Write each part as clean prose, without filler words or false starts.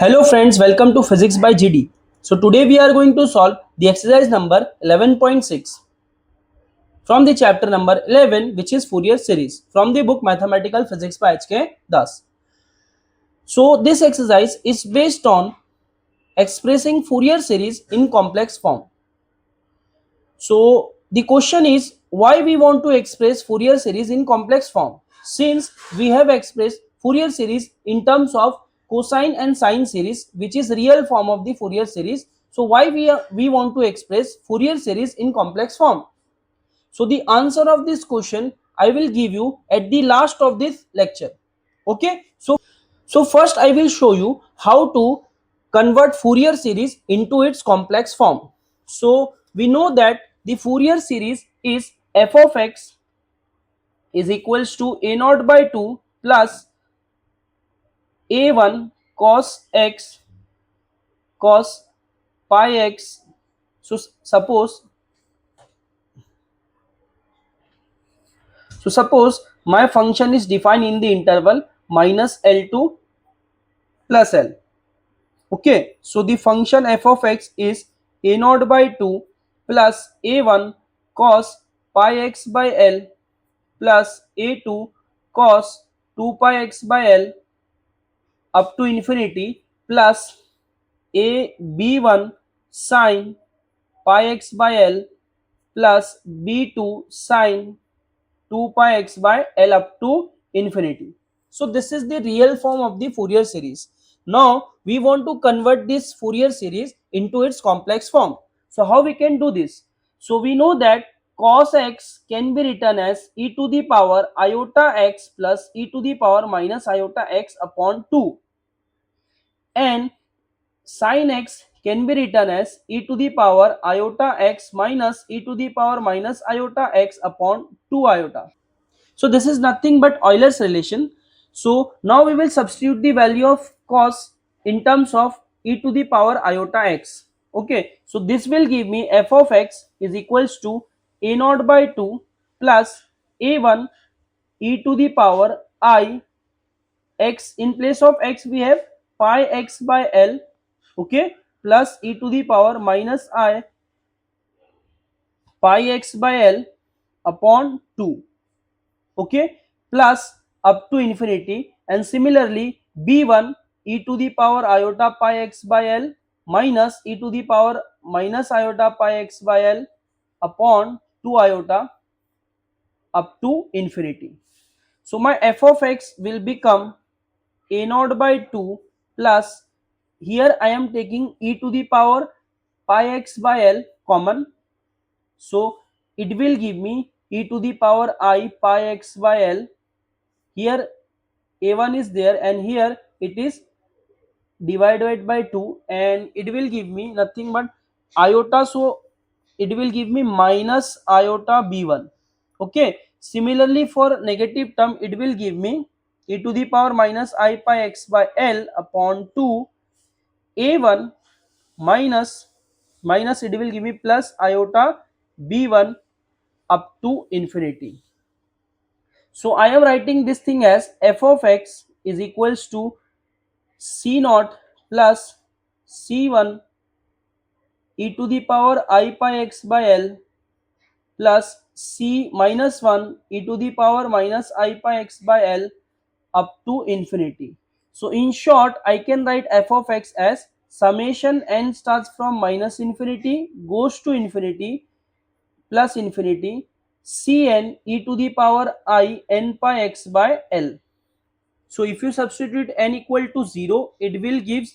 Hello friends, welcome to Physics by GD. So today we are going to solve the exercise number 11.6 from the chapter number 11, which is Fourier Series, from the book Mathematical Physics by H.K.Dass. So this exercise is based on expressing Fourier series in complex form. So the question is, why we want to express Fourier series in complex form? Since we have expressed Fourier series in terms of cosine and sine series, which is real form of the Fourier series. So why we want to express Fourier series in complex form? So the answer of this question I will give you at the last of this lecture. Okay. So first I will show you how to convert Fourier series into its complex form. So we know that the Fourier series is f of x is equals to a naught by 2 plus a1 cos x cos pi x. So suppose my function is defined in the interval minus L to plus L. Okay, so the function f of x is a naught by 2 plus a1 cos pi x by L plus a2 cos 2 pi x by L up to infinity plus a b1 sin pi x by L plus b2 sin 2 pi x by L up to infinity. So this is the real form of the Fourier series. Now we want to convert this Fourier series into its complex form. So how we can do this? So we know that cos x can be written as e to the power iota x plus e to the power minus iota x upon 2, and sin x can be written as e to the power iota x minus e to the power minus iota x upon 2 iota. So this is nothing but Euler's relation. So now we will substitute the value of cos in terms of e to the power iota x. Okay, so this will give me f of x is equals to a naught by 2 plus a1 e to the power I x. In place of x we have pi x by L, okay, plus e to the power minus I pi x by L upon 2, okay, plus up to infinity, and similarly b1 e to the power iota pi x by L minus e to the power minus iota pi x by L upon 2 iota up to infinity. So my f of x will become a naught by 2 plus, here I am taking e to the power pi x by L common, so it will give me e to the power I pi x by L. Here a1 is there and here it is divided by 2, and it will give me nothing but iota, so it will give me minus iota b1. Okay, similarly for negative term it will give me e to the power minus I pi x by L upon 2 a1 minus it will give me plus iota b1 up to infinity. So I am writing this thing as f of x is equals to c naught plus c1 e to the power I pi x by L plus c minus 1 e to the power minus I pi x by L up to infinity. So in short, I can write f of x as summation n starts from minus infinity goes to infinity plus infinity cn e to the power I n pi x by L. So if you substitute n equal to 0, it will give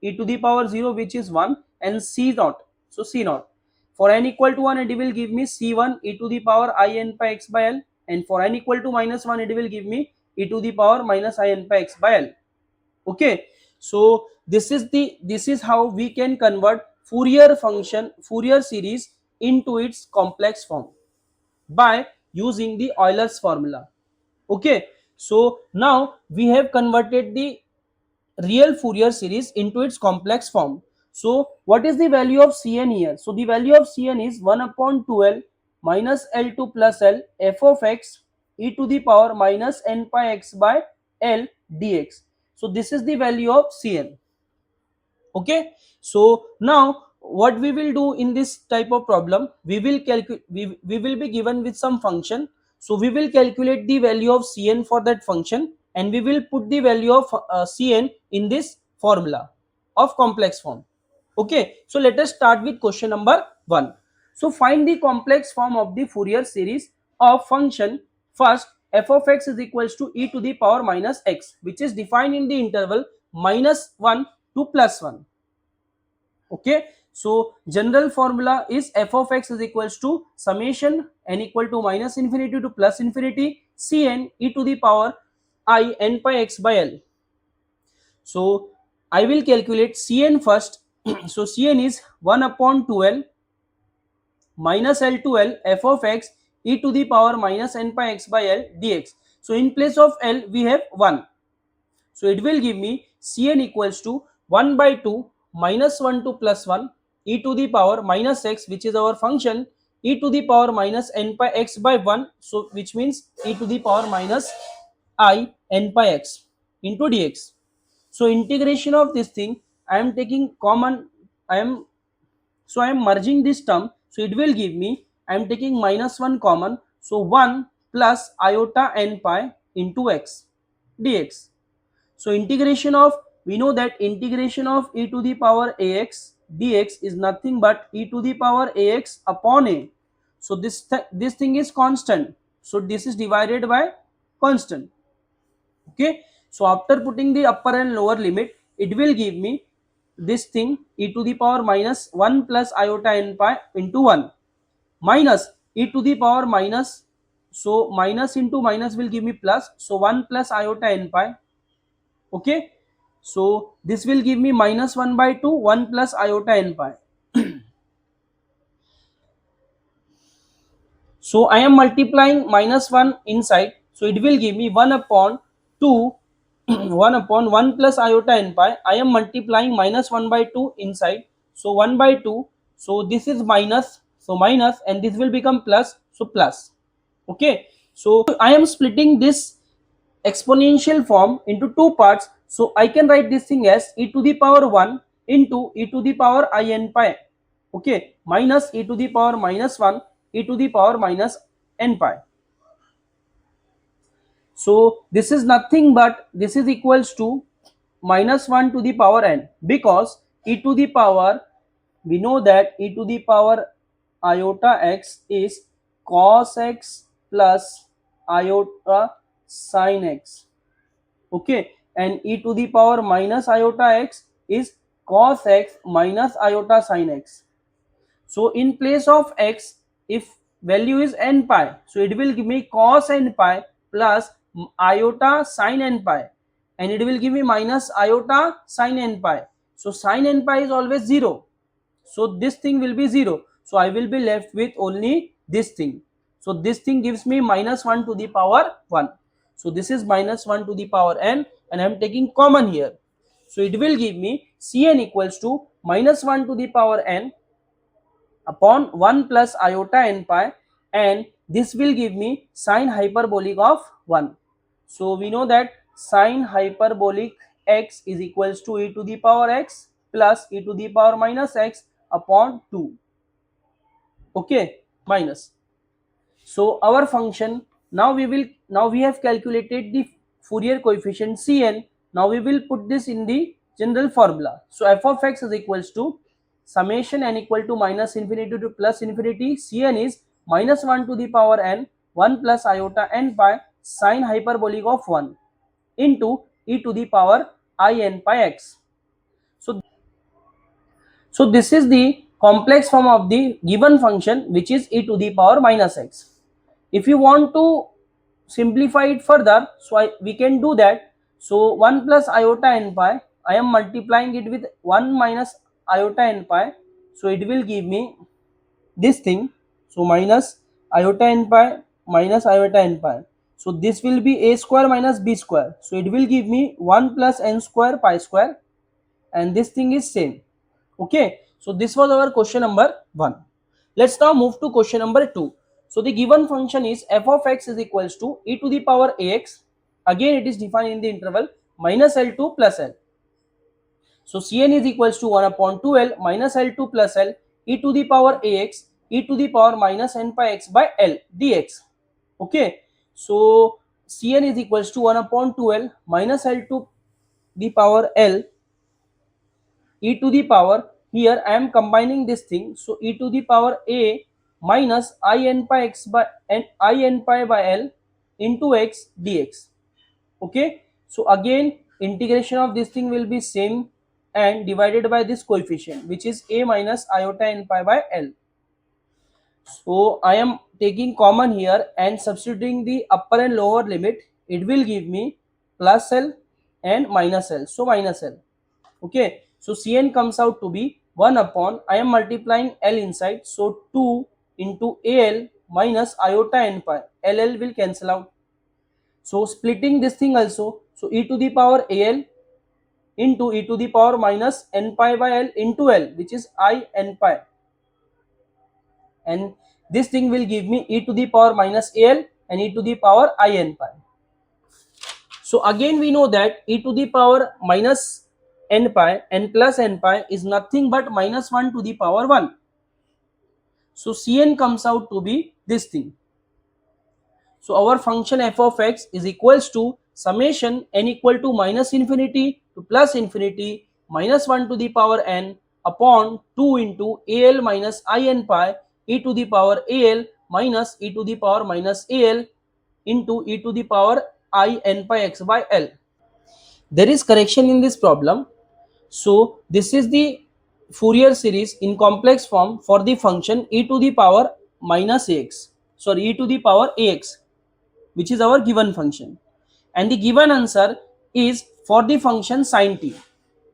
e to the power 0, which is 1, and c naught. So c naught. For n equal to 1, it will give me c1 e to the power I n pi x by L, and for n equal to minus 1, it will give me e to the power minus I n pi x by L. Okay, so this is how we can convert Fourier series into its complex form by using the Euler's formula. Okay, so now we have converted the real Fourier series into its complex form. So what is the value of Cn here? So the value of Cn is 1 upon 2L minus L2 plus L f of x e to the power minus n pi x by L dx. So this is the value of Cn. Okay, so now what we will do in this type of problem, we will calculate, we will be given with some function. So we will calculate the value of Cn for that function, and we will put the value of Cn in this formula of complex form. Okay, so let us start with question number 1. So find the complex form of the Fourier series of function. First, f of x is equals to e to the power minus x, which is defined in the interval -1 to +1. Okay, so general formula is f of x is equals to summation n equal to minus infinity to plus infinity Cn e to the power I n pi x by L. So I will calculate Cn first. So Cn is 1 upon 2L minus L to L f of x e to the power minus n pi x by L dx. So in place of L we have 1. So it will give me Cn equals to 1 by 2 minus 1 to plus 1 e to the power minus x, which is our function, e to the power minus n pi x by 1. So which means e to the power minus I n pi x into dx. So integration of this thing, I am taking common, I am merging this term. So it will give me, I am taking minus 1 common. So 1 plus iota n pi into x dx. So integration of, we know that integration of e to the power ax dx is nothing but e to the power ax upon a. So this thing is constant. So this is divided by constant. Okay, so after putting the upper and lower limit, it will give me this thing e to the power minus 1 plus iota n pi into 1 minus e to the power minus, so minus into minus will give me plus, so 1 plus iota n pi. Okay, so this will give me minus 1 by 2 1 plus iota n pi. So I am multiplying minus 1 inside. So it will give me 1 upon 2 1 upon 1 plus iota n pi. I am multiplying minus 1 by 2 inside. So 1 by 2. So this is minus. So minus, and this will become plus. So plus. Okay. So I am splitting this exponential form into two parts. So I can write this thing as e to the power 1 into e to the power I n pi. Okay, minus e to the power minus 1 e to the power minus n pi. So this is nothing but this is equals to minus 1 to the power n, because e to the power, we know that e to the power iota x is cos x plus iota sin x. Okay, and e to the power minus iota x is cos x minus iota sin x. So in place of x, if value is n pi, so it will give me cos n pi plus iota sin n pi, and it will give me minus iota sin n pi. So sin n pi is always 0. So this thing will be 0. So I will be left with only this thing. So this thing gives me minus 1 to the power 1. So this is minus 1 to the power n, and I am taking common here. So it will give me Cn equals to minus 1 to the power n upon 1 plus iota n pi, and this will give me sine hyperbolic of 1. So we know that sine hyperbolic x is equals to e to the power x plus e to the power minus x upon 2. Okay, minus. So our function, now we have calculated the Fourier coefficient Cn. Now we will put this in the general formula. So f of x is equals to summation n equal to minus infinity to plus infinity. Cn is minus 1 to the power n 1 plus iota n pi sine hyperbolic of 1 into e to the power I n pi x. So so this is the complex form of the given function, which is e to the power minus x. If you want to simplify it further, so we can do that. So 1 plus iota n pi, I am multiplying it with 1 minus iota n pi. So it will give me this thing. So minus iota n pi minus iota n pi. So this will be a square minus b square. So it will give me 1 plus n square pi square, and this thing is same. Okay, so this was our question number 1. Let's now move to question number 2. So the given function is f of x is equals to e to the power ax. Again it is defined in the interval minus L to plus L. So Cn is equals to 1 upon 2L minus L2 plus L e to the power ax e to the power minus n pi x by L dx. Okay. So Cn is equals to 1 upon 2L minus L2 the power L e to the power, here I am combining this thing, so e to the power a minus I n pi x by I n pi by L into x dx. Okay. So again integration of this thing will be same and divided by this coefficient which is a minus iota n pi by L. So I am taking common here and substituting the upper and lower limit. It will give me plus L and minus L. So minus L. Okay. So Cn comes out to be 1 upon, I am multiplying L inside. So 2 into Al minus iota n pi. LL will cancel out. So splitting this thing also. So e to the power Al into e to the power minus n pi by L into L, which is I n pi. And this thing will give me e to the power minus Al and e to the power I n pi. So again we know that e to the power minus n pi and plus n pi is nothing but minus 1 to the power 1. So Cn comes out to be this thing. So our function f of x is equals to summation n equal to minus infinity to plus infinity minus 1 to the power n upon 2 into Al minus I n pi e to the power Al minus e to the power minus Al into e to the power I n pi x by L. There is correction in this problem. So this is the Fourier series in complex form for the function e to the power minus ax, sorry, e to the power ax, which is our given function, and the given answer is for the function sin t.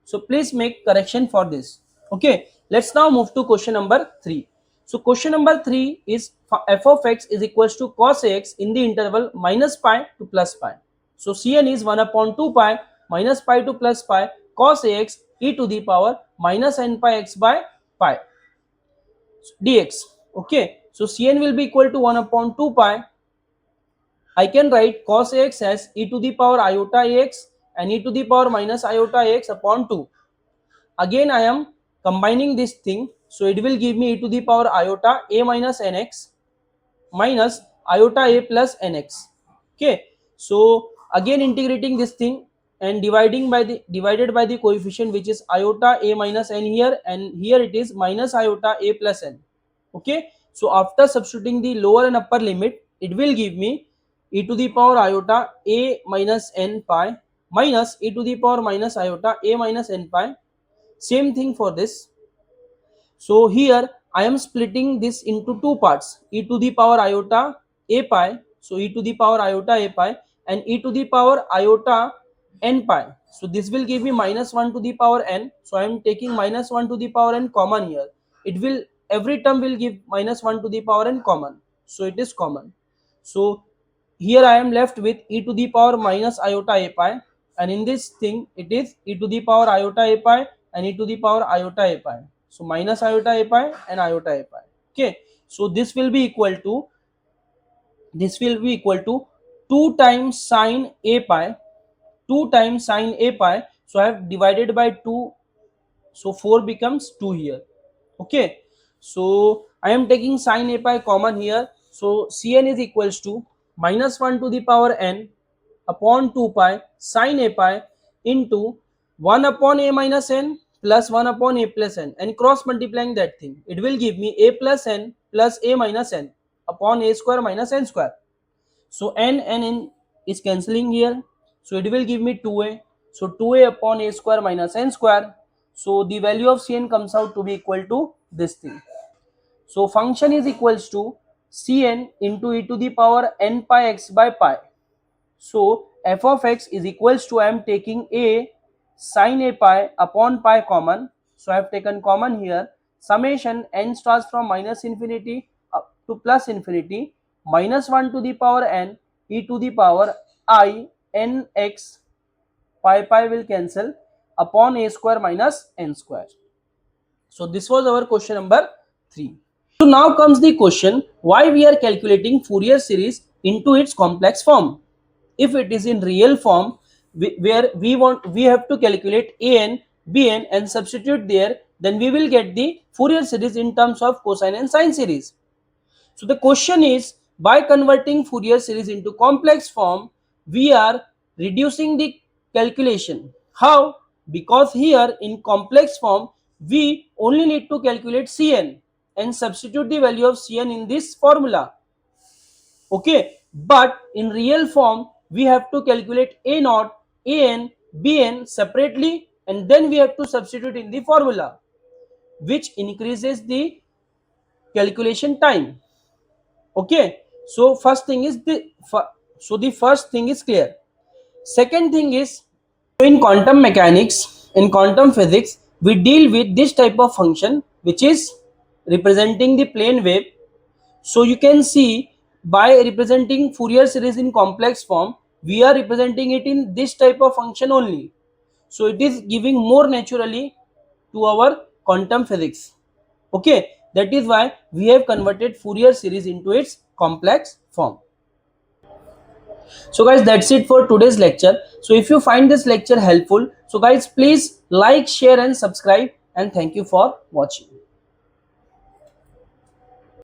So please make correction for this. Okay, let's now move to question number 3. So question number 3 is f of x is equals to cos ax in the interval minus pi to plus pi. So Cn is 1 upon 2 pi minus pi to plus pi cos ax e to the power minus n pi x by pi dx. Okay, so Cn will be equal to 1 upon 2 pi. I can write cos ax as e to the power iota ax and e to the power minus iota ax upon 2. Again I am combining this thing, so it will give me e to the power iota a minus nx minus iota a plus nx. Okay, so again integrating this thing and divided by the coefficient which is iota a minus n here, and here it is minus iota a plus n. Okay, so after substituting the lower and upper limit, it will give me e to the power iota a minus n pi minus e to the power minus iota a minus n pi. Same thing for this. So here I am splitting this into two parts, e to the power iota a pi, so e to the power iota a pi and e to the power iota n pi. So this will give me minus 1 to the power n. So I am taking minus 1 to the power n common here. It will, every term will give minus 1 to the power n common. So it is common. So here I am left with e to the power minus iota a pi, and in this thing it is e to the power iota a pi and e to the power iota a pi. So minus iota a pi and iota a pi. Okay, so this will be equal to 2 times sine a pi, 2 times sine a pi. So I have divided by 2, so 4 becomes 2 here. Okay, so I am taking sine a pi common here. So Cn is equals to minus 1 to the power n upon 2 pi sine a pi into 1 upon a minus n plus 1 upon a plus n, and cross multiplying that thing, it will give me a plus n plus a minus n upon a square minus n square. So n and n is cancelling here, so it will give me 2a. So 2a upon a square minus n square. So the value of Cn comes out to be equal to this thing. So function is equals to Cn into e to the power n pi x by pi. So f of x is equals to, I am taking a sin a pi upon pi common. So I have taken common here, summation n starts from minus infinity up to plus infinity minus 1 to the power n e to the power I n x, pi will cancel, upon a square minus n square. So this was our question number 3. So now comes the question, why we are calculating Fourier series into its complex form. If it is in real form, where we have to calculate an bn and substitute there, then we will get the Fourier series in terms of cosine and sine series. So the question is, by converting Fourier series into complex form, we are reducing the calculation. How? Because here in complex form, we only need to calculate Cn and substitute the value of Cn in this formula. Okay, but in real form, we have to calculate A naught, An, Bn separately, and then we have to substitute in the formula, which increases the calculation time. Okay, so the first thing is clear. Second thing is, in quantum mechanics, in quantum physics, we deal with this type of function which is representing the plane wave. So you can see, by representing Fourier series in complex form, we are representing it in this type of function only. So it is giving more naturally to our quantum physics. Okay, that is why we have converted Fourier series into its complex form. So guys, that's it for today's lecture. So if you find this lecture helpful, so guys, please like, share and subscribe, and thank you for watching.